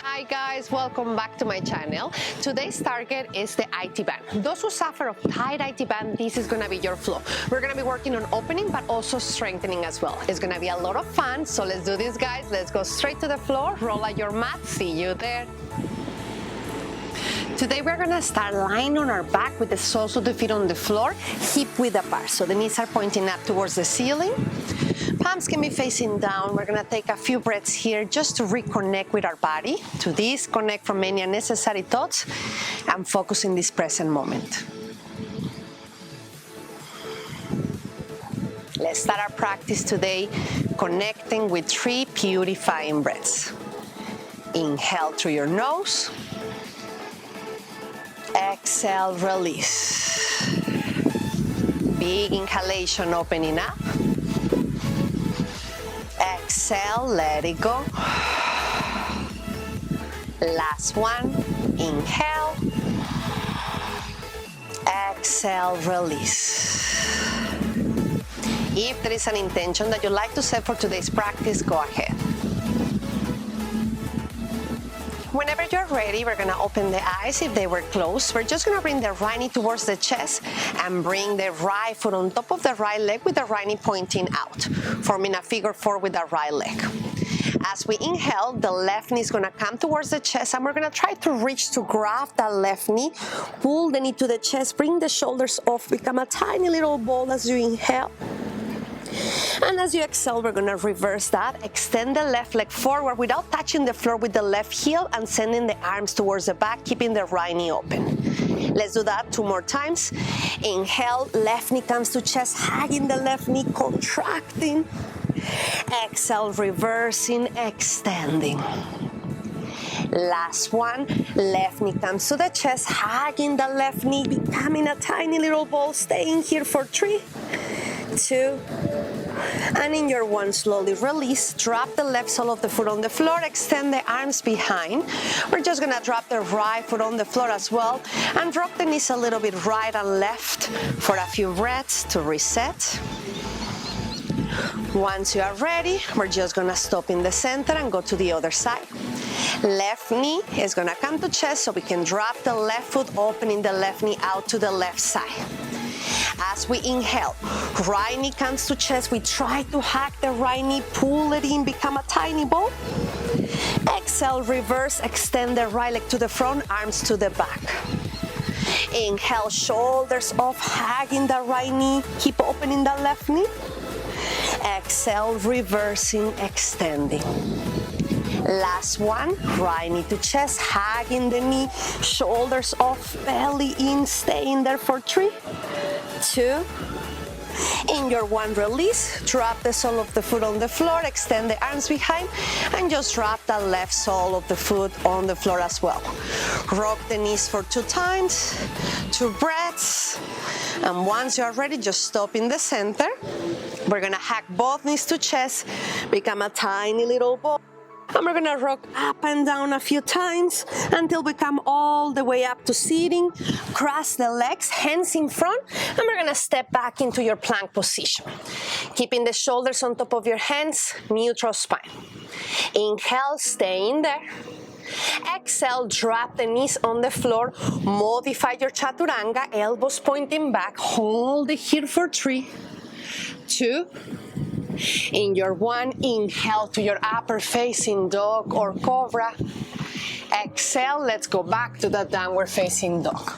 Hi guys, welcome back to my channel. Today's target is the IT band. Those who suffer of tight IT band, this is gonna be your flow. We're gonna be working on opening but also strengthening as well. It's gonna be a lot of fun, so let's do this guys. Let's go straight to the floor, roll out your mat, see you there. Today we're gonna start lying on our back with the soles of the feet on the floor, hip width apart. So the knees are pointing up towards the ceiling. Palms can be facing down. We're gonna take a few breaths here just to reconnect with our body, to disconnect from any unnecessary thoughts and focus in this present moment. Let's start our practice today connecting with 3 purifying breaths. Inhale through your nose. Exhale, release. Big inhalation, opening up. Exhale, let it go. Last one, inhale. Exhale, release. If there is an intention that you'd like to set for today's practice, go ahead. Whenever you're ready, we're gonna open the eyes if they were closed. We're just gonna bring the right knee towards the chest and bring the right foot on top of the right leg with the right knee pointing out, forming a figure 4 with the right leg. As we inhale, the left knee is gonna come towards the chest and we're gonna try to reach to grab that left knee, pull the knee to the chest, bring the shoulders off, become a tiny little ball as you inhale. And as you exhale, we're gonna reverse that. Extend the left leg forward without touching the floor with the left heel and sending the arms towards the back, keeping the right knee open. Let's do that 2 more times. Inhale, left knee comes to chest, hugging the left knee, contracting. Exhale, reversing, extending. Last one, left knee comes to the chest, hugging the left knee, becoming a tiny little ball, staying here for 3, 2, and in your 1, slowly release. Drop the left sole of the foot on the floor, extend the arms behind. We're just gonna drop the right foot on the floor as well and rock the knees a little bit right and left for a few breaths to reset. Once you are ready, we're just gonna stop in the center and go to the other side. Left knee is gonna come to chest so we can drop the left foot, opening the left knee out to the left side. As we inhale, right knee comes to chest. We try to hug the right knee, pull it in, become a tiny ball. Exhale, reverse, extend the right leg to the front, arms to the back. Inhale, shoulders off, hugging the right knee, keep opening the left knee. Exhale, reversing, extending. Last one, right knee to chest, hugging the knee, shoulders off, belly in, staying there for 3, 2. In your 1, release, drop the sole of the foot on the floor, extend the arms behind, and just drop the left sole of the foot on the floor as well. Rock the knees for 2 times, 2 breaths, and once you're ready, just stop in the center. We're gonna hug both knees to chest, become a tiny little ball. And we're gonna rock up and down a few times until we come all the way up to sitting. Cross the legs, hands in front, and we're gonna step back into your plank position. Keeping the shoulders on top of your hands, neutral spine. Inhale, stay in there. Exhale, drop the knees on the floor. Modify your chaturanga, elbows pointing back. Hold it here for 3, 2. In your 1, inhale to your upper facing dog or cobra. Exhale, let's go back to that downward facing dog.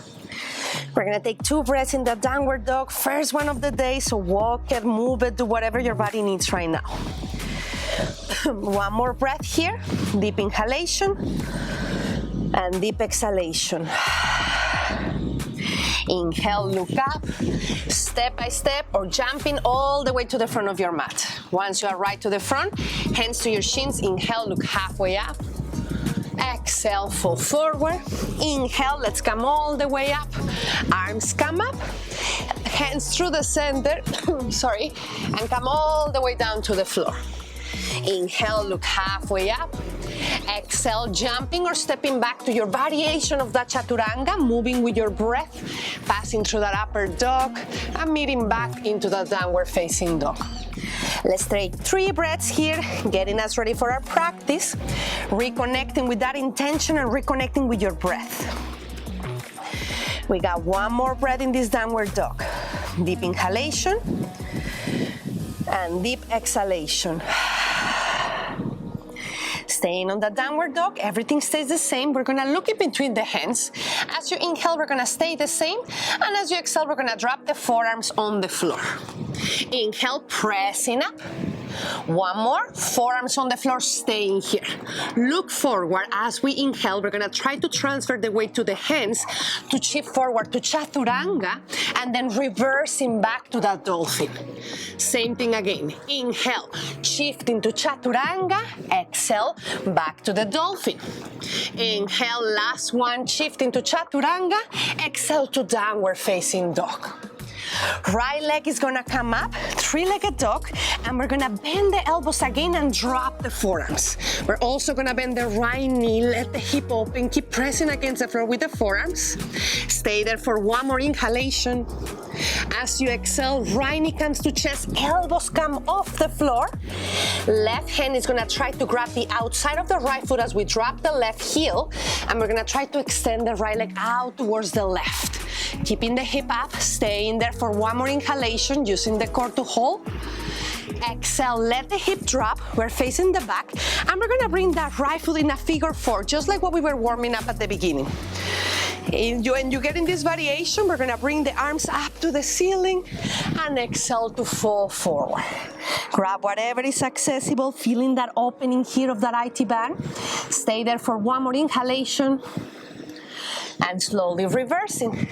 We're gonna take 2 breaths in the downward dog, first one of the day, so walk it, move it, do whatever your body needs right now. 1 more breath here, deep inhalation and deep exhalation. Inhale, look up, step by step or jumping all the way to the front of your mat. Once you are right to the front, hands to your shins, inhale, look halfway up. Exhale, fall forward. Inhale, let's come all the way up. Arms come up, hands through the center, sorry, and come all the way down to the floor. Inhale, look halfway up. Exhale, jumping or stepping back to your variation of that chaturanga, moving with your breath, passing through that upper dog and meeting back into the downward facing dog. Let's take 3 breaths here, getting us ready for our practice, reconnecting with that intention and reconnecting with your breath. We got 1 more breath in this downward dog. Deep inhalation and deep exhalation. Staying on the downward dog, everything stays the same. We're gonna look in between the hands. As you inhale, we're gonna stay the same. And as you exhale, we're gonna drop the forearms on the floor. Inhale, pressing up. 1 more, forearms on the floor, staying here. Look forward. As we inhale, we're gonna try to transfer the weight to the hands to shift forward to chaturanga and then reversing back to that dolphin. Same thing again. Inhale, shift into chaturanga, exhale, back to the dolphin. Inhale, last one, shift into chaturanga, exhale to downward facing dog. Right leg is gonna come up, 3-legged dog, and we're gonna bend the elbows again and drop the forearms. We're also gonna bend the right knee, let the hip open, keep pressing against the floor with the forearms. Stay there for 1 more inhalation. As you exhale, right knee comes to chest, elbows come off the floor. Left hand is gonna try to grab the outside of the right foot as we drop the left heel, and we're gonna try to extend the right leg out towards the left. Keeping the hip up, staying there for 1 more inhalation, using the core to hold. Exhale, let the hip drop. We're facing the back, and we're gonna bring that right foot in a figure 4, just like what we were warming up at the beginning. When you get in this variation, we're gonna bring the arms up to the ceiling and exhale to fall forward. Grab whatever is accessible, feeling that opening here of that IT band. Stay there for 1 more inhalation. And slowly reversing.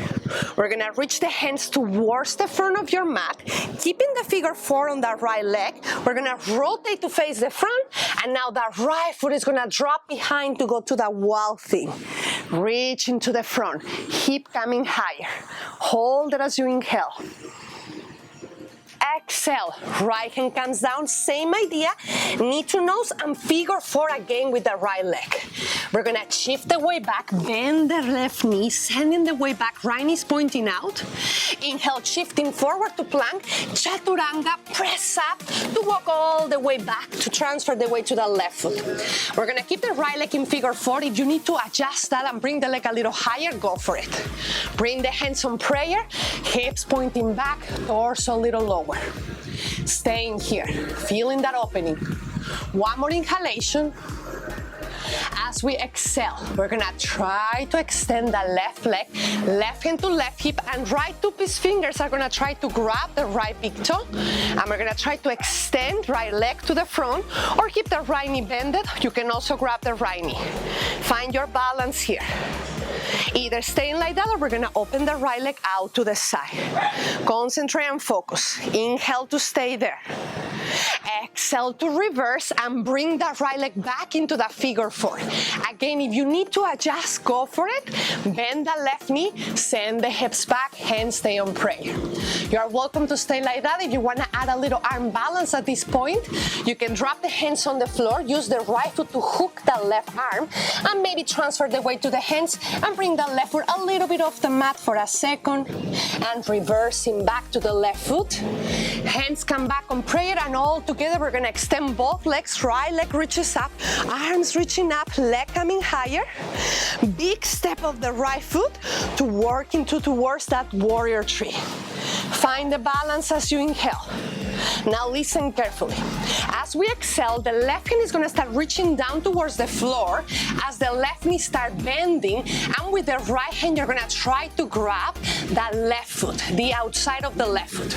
We're gonna reach the hands towards the front of your mat, keeping the figure 4 on that right leg. We're gonna rotate to face the front, and now that right foot is gonna drop behind to go to that wall thing. Reach into the front, hip coming higher. Hold it as you inhale. Exhale, right hand comes down, same idea, knee to nose and figure 4 again with the right leg. We're gonna shift the weight back, bend the left knee, sending the weight back, right knee is pointing out. Inhale, shifting forward to plank, chaturanga, press up to walk all the way back to transfer the weight to the left foot. We're gonna keep the right leg in figure 4. If you need to adjust that and bring the leg a little higher, go for it. Bring the hands on prayer, hips pointing back, torso a little lower. Staying here, feeling that opening. 1 more inhalation. As we exhale, we're gonna try to extend the left leg, left hand to left hip, and right 2-piece fingers are gonna try to grab the right big toe. And we're gonna try to extend right leg to the front or keep the right knee bended. You can also grab the right knee. Find your balance here. Either staying like that or we're gonna open the right leg out to the side. Concentrate and focus. Inhale to stay there. Exhale to reverse and bring that right leg back into that figure 4. Again, if you need to adjust, go for it. Bend the left knee, send the hips back, hands stay on prayer. You are welcome to stay like that. If you want to add a little arm balance at this point, you can drop the hands on the floor, use the right foot to hook the left arm, and maybe transfer the weight to the hands and bring the left foot a little bit off the mat for a second, and reversing back to the left foot. Hands come back on prayer, and all together we're gonna extend both legs. Right leg reaches up, arms reaching up, leg coming higher. Big step of the right foot to work towards that warrior tree. Find the balance as you inhale. Now listen carefully. As we exhale, the left hand is gonna start reaching down towards the floor as the left knee start bending, and with the right hand you're gonna try to grab that left foot, the outside of the left foot.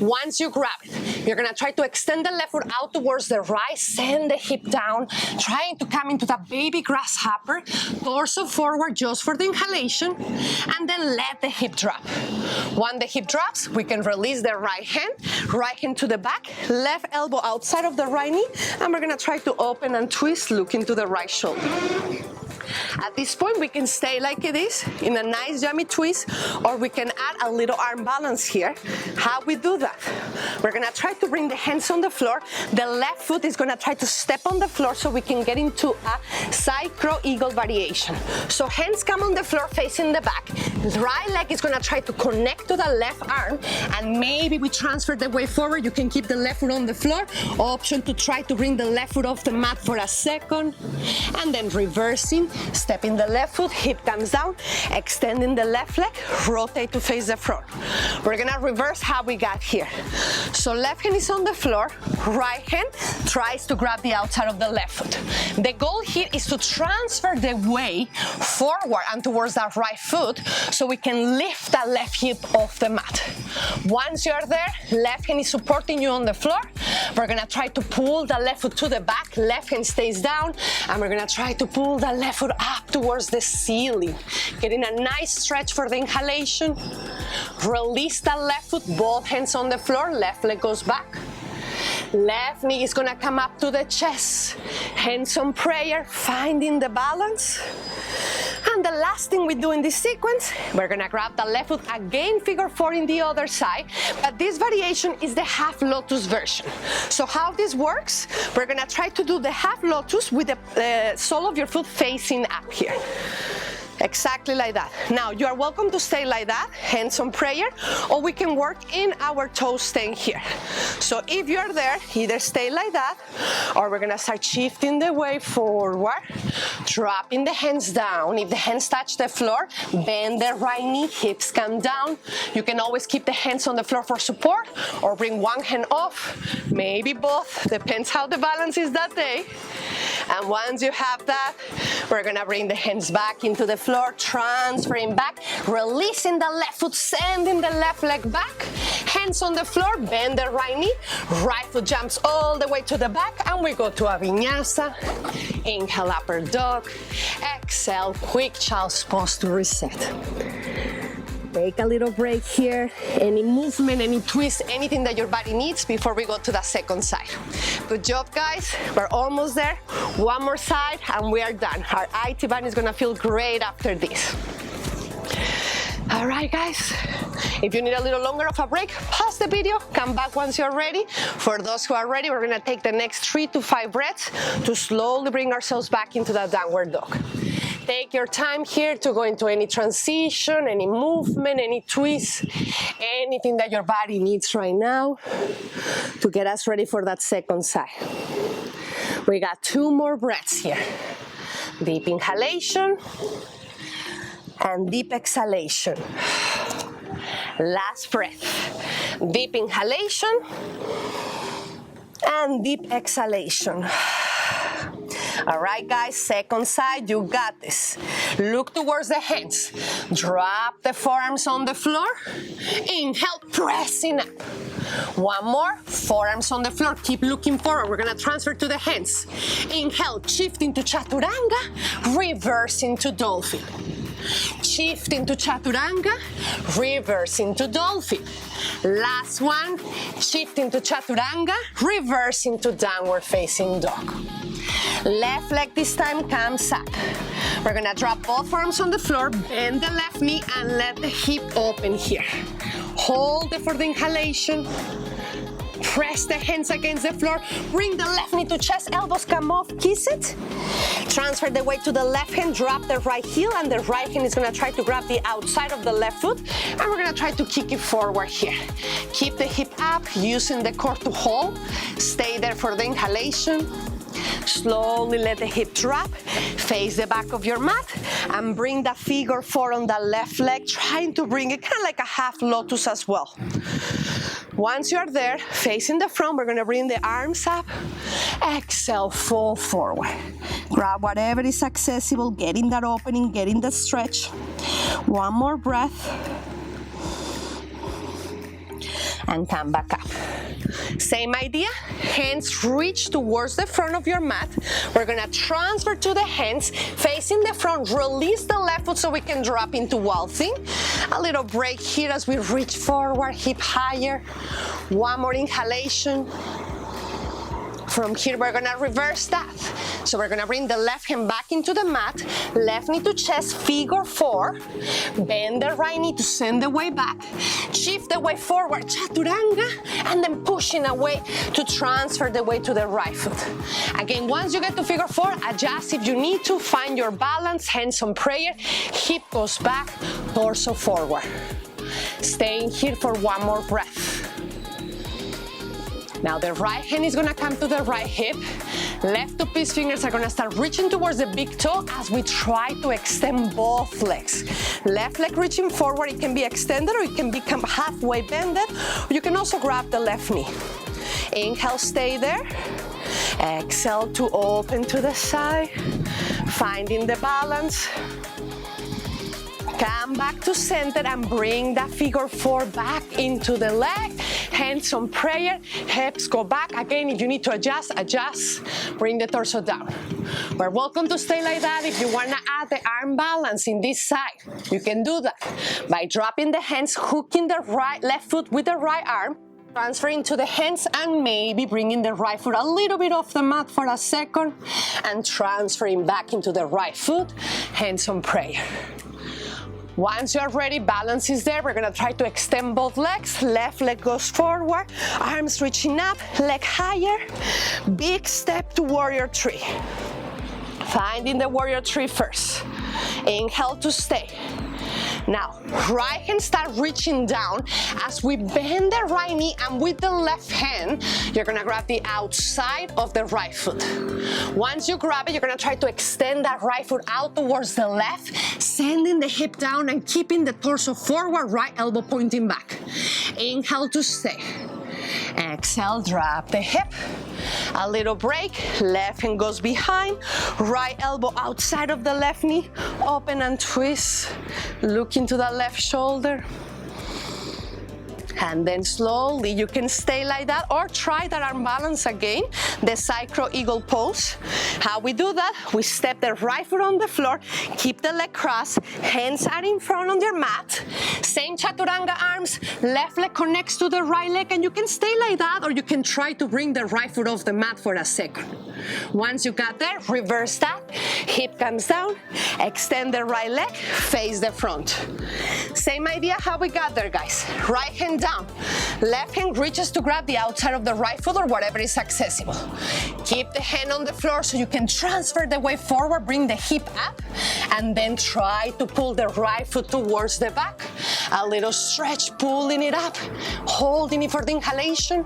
Once you grab it, you're gonna try to extend the left foot out towards the right, send the hip down, trying to come into that baby grasshopper, torso forward just for the inhalation, and then let the hip drop. When the hip drops, we can release the right hand to the back, left elbow outside of the right knee, and we're gonna try to open and twist, look into the right shoulder. At this point, we can stay like it is in a nice yummy twist, or we can add a little arm balance here. How we do that? We're gonna try to bring the hands on the floor. The left foot is gonna try to step on the floor so we can get into a side crow eagle variation. So hands come on the floor facing the back. Right leg is gonna try to connect to the left arm, and maybe we transfer the weight forward. You can keep the left foot on the floor. Option to try to bring the left foot off the mat for a second, and then reversing, stepping the left foot, hip comes down, extending the left leg, rotate to face the front. We're gonna reverse how we got here. So left hand is on the floor, right hand tries to grab the outside of the left foot. The goal here is to transfer the weight forward and towards that right foot so we can lift that left hip off the mat. Once you're there, left hand is supporting you on the floor. We're gonna try to pull the left foot to the back, left hand stays down, and we're gonna try to pull the left foot up towards the ceiling. Getting a nice stretch for the inhalation. Release the left foot, both hands on the floor, left leg goes back. Left knee is gonna come up to the chest. Hands on prayer, finding the balance. And the last thing we do in this sequence, we're gonna grab the left foot again, figure four in the other side, but this variation is the half lotus version. So how this works, we're gonna try to do the half lotus with the sole of your foot facing up here. Exactly like that. Now, you are welcome to stay like that, hands on prayer, or we can work in our toes staying here. So if you're there, either stay like that, or we're gonna start shifting the weight forward, dropping the hands down. If the hands touch the floor, bend the right knee, hips come down. You can always keep the hands on the floor for support, or bring one hand off, maybe both, depends how the balance is that day. And once you have that, we're gonna bring the hands back into the floor, transferring back, releasing the left foot, sending the left leg back, hands on the floor, bend the right knee, right foot jumps all the way to the back, and we go to a vinyasa. Inhale, upper dog, exhale, quick child's pose to reset. Take a little break here, any movement, any twist, anything that your body needs before we go to the second side. Good job, guys. We're almost there. One more side and we are done. Our IT band is gonna feel great after this. All right, guys. If you need a little longer of a break, pause the video, come back once you're ready. For those who are ready, we're gonna take the next 3 to 5 breaths to slowly bring ourselves back into that downward dog. Take your time here to go into any transition, any movement, any twist, anything that your body needs right now to get us ready for that second side. We got 2 more breaths here. Deep inhalation and deep exhalation. Last breath. Deep inhalation and deep exhalation. All right, guys, second side, you got this. Look towards the hands. Drop the forearms on the floor. Inhale, pressing up. One more, forearms on the floor. Keep looking forward. We're gonna transfer to the hands. Inhale, shifting to chaturanga, reverse into dolphin. Shift into chaturanga, reverse into dolphin. Last one, shift into chaturanga, reverse into downward facing dog. Left leg this time comes up. We're gonna drop both arms on the floor, bend the left knee and let the hip open here. Hold it for the inhalation. Press the hands against the floor. Bring the left knee to chest, elbows come off, kiss it. Transfer the weight to the left hand, drop the right heel, and the right hand is gonna try to grab the outside of the left foot, and we're gonna try to kick it forward here. Keep the hip up, using the core to hold. Stay there for the inhalation. Slowly let the hip drop, face the back of your mat, and bring the figure four on the left leg, trying to bring it kind of like a half lotus as well. Once you're there, facing the front, we're gonna bring the arms up. Exhale, fall forward. Grab whatever is accessible, getting that opening, getting the stretch. One more breath. And come back up. Same idea, hands reach towards the front of your mat. We're gonna transfer to the hands, facing the front, release the left foot so we can drop into waltzing. A little break here as we reach forward, hip higher. One more inhalation. From here, we're gonna reverse that. So we're gonna bring the left hand back into the mat, left knee to chest, figure 4. Bend the right knee to send the weight back. Shift the weight forward, chaturanga, and then pushing away to transfer the weight to the right foot. Again, once you get to figure 4, adjust if you need to, find your balance, hands on prayer, hip goes back, torso forward. Staying here for one more breath. Now the right hand is gonna come to the right hip. Left two peace fingers are gonna start reaching towards the big toe as we try to extend both legs. Left leg reaching forward, it can be extended or it can become halfway bended. You can also grab the left knee. Inhale, stay there. Exhale to open to the side, finding the balance. Come back to center and bring that figure 4 back into the leg. Hands on prayer, hips go back. Again, if you need to adjust, adjust. Bring the torso down. We're welcome to stay like that. If you wanna add the arm balance in this side, you can do that by dropping the hands, hooking the left foot with the right arm, transferring to the hands and maybe bringing the right foot a little bit off the mat for a second and transferring back into the right foot, hands on prayer. Once you're ready, balance is there. We're gonna try to extend both legs. Left leg goes forward, arms reaching up, leg higher. Big step to warrior 3. Finding the warrior 3 first. Inhale to stay. Now, right hand start reaching down as we bend the right knee, and with the left hand, you're gonna grab the outside of the right foot. Once you grab it, you're gonna try to extend that right foot out towards the left, sending the hip down and keeping the torso forward, right elbow pointing back. Inhale to stay. Exhale, drop the hip. A little break, left hand goes behind, right elbow outside of the left knee, open and twist, look into the left shoulder. And then slowly you can stay like that or try that arm balance again, the Psycho Eagle pose. How we do that? We step the right foot on the floor, keep the leg crossed, hands are in front on your mat. Same chaturanga arms, left leg connects to the right leg, and you can stay like that or you can try to bring the right foot off the mat for a second. Once you got there, reverse that, hip comes down, extend the right leg, face the front. Same idea how we got there, guys. Right hand down, left hand reaches to grab the outside of the right foot or whatever is accessible. Keep the hand on the floor so you can transfer the weight forward, bring the hip up, and then try to pull the right foot towards the back. A little stretch, pulling it up, holding it for the inhalation.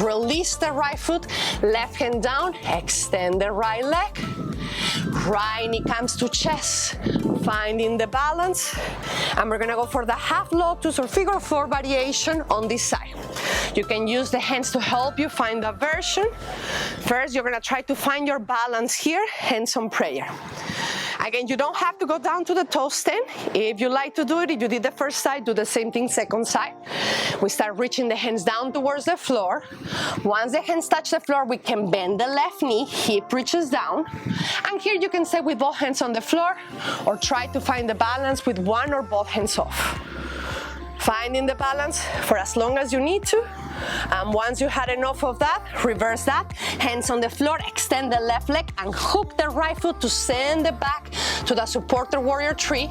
Release the right foot, left hand down, extend the right leg. Right knee comes to chest, finding the balance. And we're gonna go for the half lotus or figure 4 variation on this side. You can use the hands to help you find the version. First, you're gonna try to find your balance here, hands on prayer. Again, you don't have to go down to the toe stand. If you like to do it, if you did the first side, do the same thing second side. We start reaching the hands down towards the floor. Once the hands touch the floor, we can bend the left knee, hip reaches down. And here you can stay with both hands on the floor or try to find the balance with one or both hands off. Finding the balance for as long as you need to. And once you had enough of that, reverse that. Hands on the floor, extend the left leg and hook the right foot to send it back to the supported warrior 3.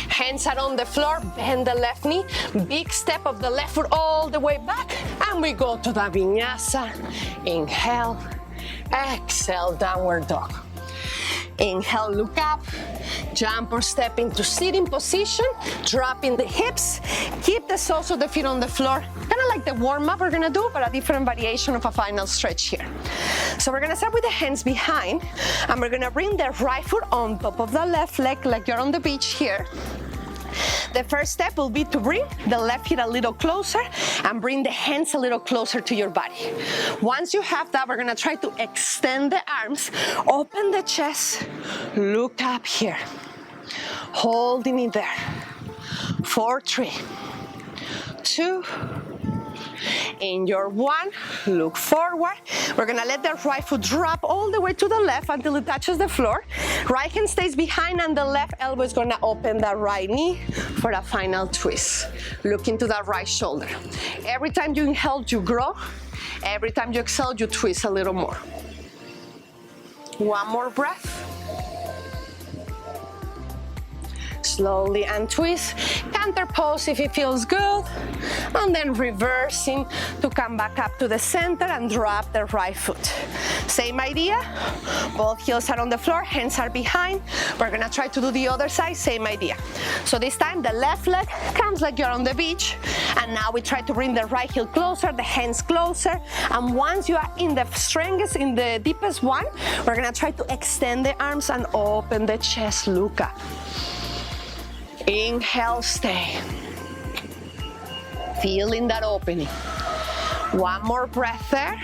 Hands are on the floor, bend the left knee. Big step of the left foot all the way back. And we go to the vinyasa. Inhale, exhale, downward dog. Inhale, look up, jump or step into sitting position, dropping the hips, keep the soles of the feet on the floor, kind of like the warm-up we're gonna do, but a different variation of a final stretch here. So we're gonna start with the hands behind, and we're gonna bring the right foot on top of the left leg like you're on the beach here. The first step will be to bring the left hip a little closer and bring the hands a little closer to your body. Once you have that, we're gonna try to extend the arms, open the chest, look up here, holding it there. 4, 3, 2, in your 1, look forward. We're gonna let the right foot drop all the way to the left until it touches the floor. Right hand stays behind and the left elbow is gonna open the right knee for a final twist. Look into that right shoulder. Every time you inhale, you grow. Every time you exhale, you twist a little more. One more breath. Slowly untwist, counter pose if it feels good, and then reversing to come back up to the center and drop the right foot. Same idea, both heels are on the floor, hands are behind. We're gonna try to do the other side, same idea. So this time the left leg comes like you're on the beach, and now we try to bring the right heel closer, the hands closer, and once you are in the strongest, in the deepest one, we're gonna try to extend the arms and open the chest, look up. Inhale, stay. Feeling that opening. One more breath there.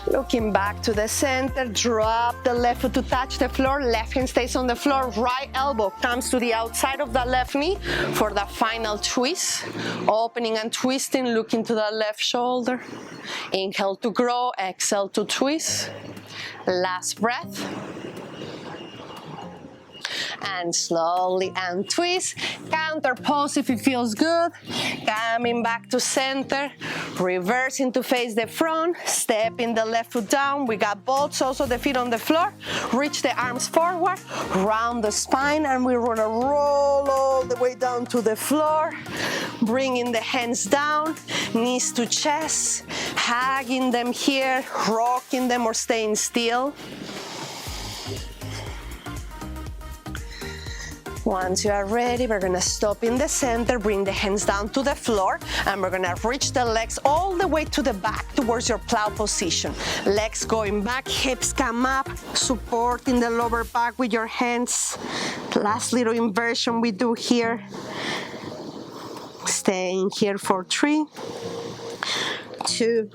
Looking back to the center, drop the left foot to touch the floor, left hand stays on the floor, right elbow comes to the outside of the left knee for the final twist. Opening and twisting, looking to the left shoulder. Inhale to grow, exhale to twist. Last breath. And slowly untwist, counter pose if it feels good, coming back to center, reversing to face the front, stepping the left foot down, we got both also the feet on the floor, reach the arms forward, round the spine, and we're gonna roll all the way down to the floor, bringing the hands down, knees to chest, hugging them here, rocking them or staying still. Once you are ready, we're gonna stop in the center, bring the hands down to the floor, and we're gonna reach the legs all the way to the back towards your plow position. Legs going back, hips come up, supporting the lower back with your hands. Last little inversion we do here. Staying here for 3, 2,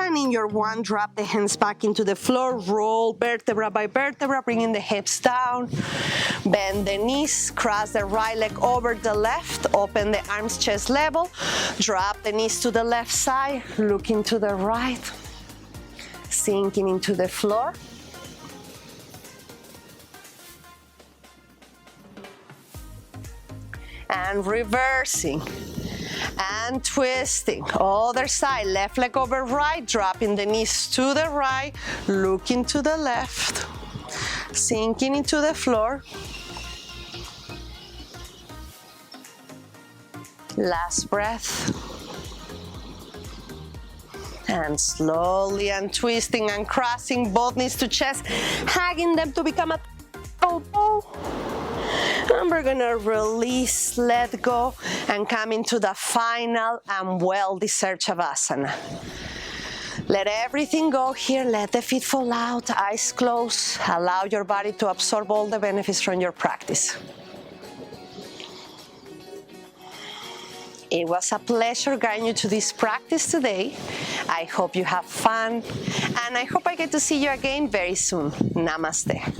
and in your 1, drop the hands back into the floor, roll vertebra by vertebra, bringing the hips down, bend the knees, cross the right leg over the left, open the arms chest level, drop the knees to the left side, looking to the right, sinking into the floor. And reversing. And twisting, other side, left leg over right, dropping the knees to the right, looking to the left, sinking into the floor. Last breath. And slowly untwisting and crossing both knees to chest, hugging them to become a elbow. And we're gonna release, let go, and come into the final and well-deserved Savasana. Let everything go here, let the feet fall out, eyes closed, allow your body to absorb all the benefits from your practice. It was a pleasure guiding you to this practice today. I hope you have fun, and I hope I get to see you again very soon. Namaste.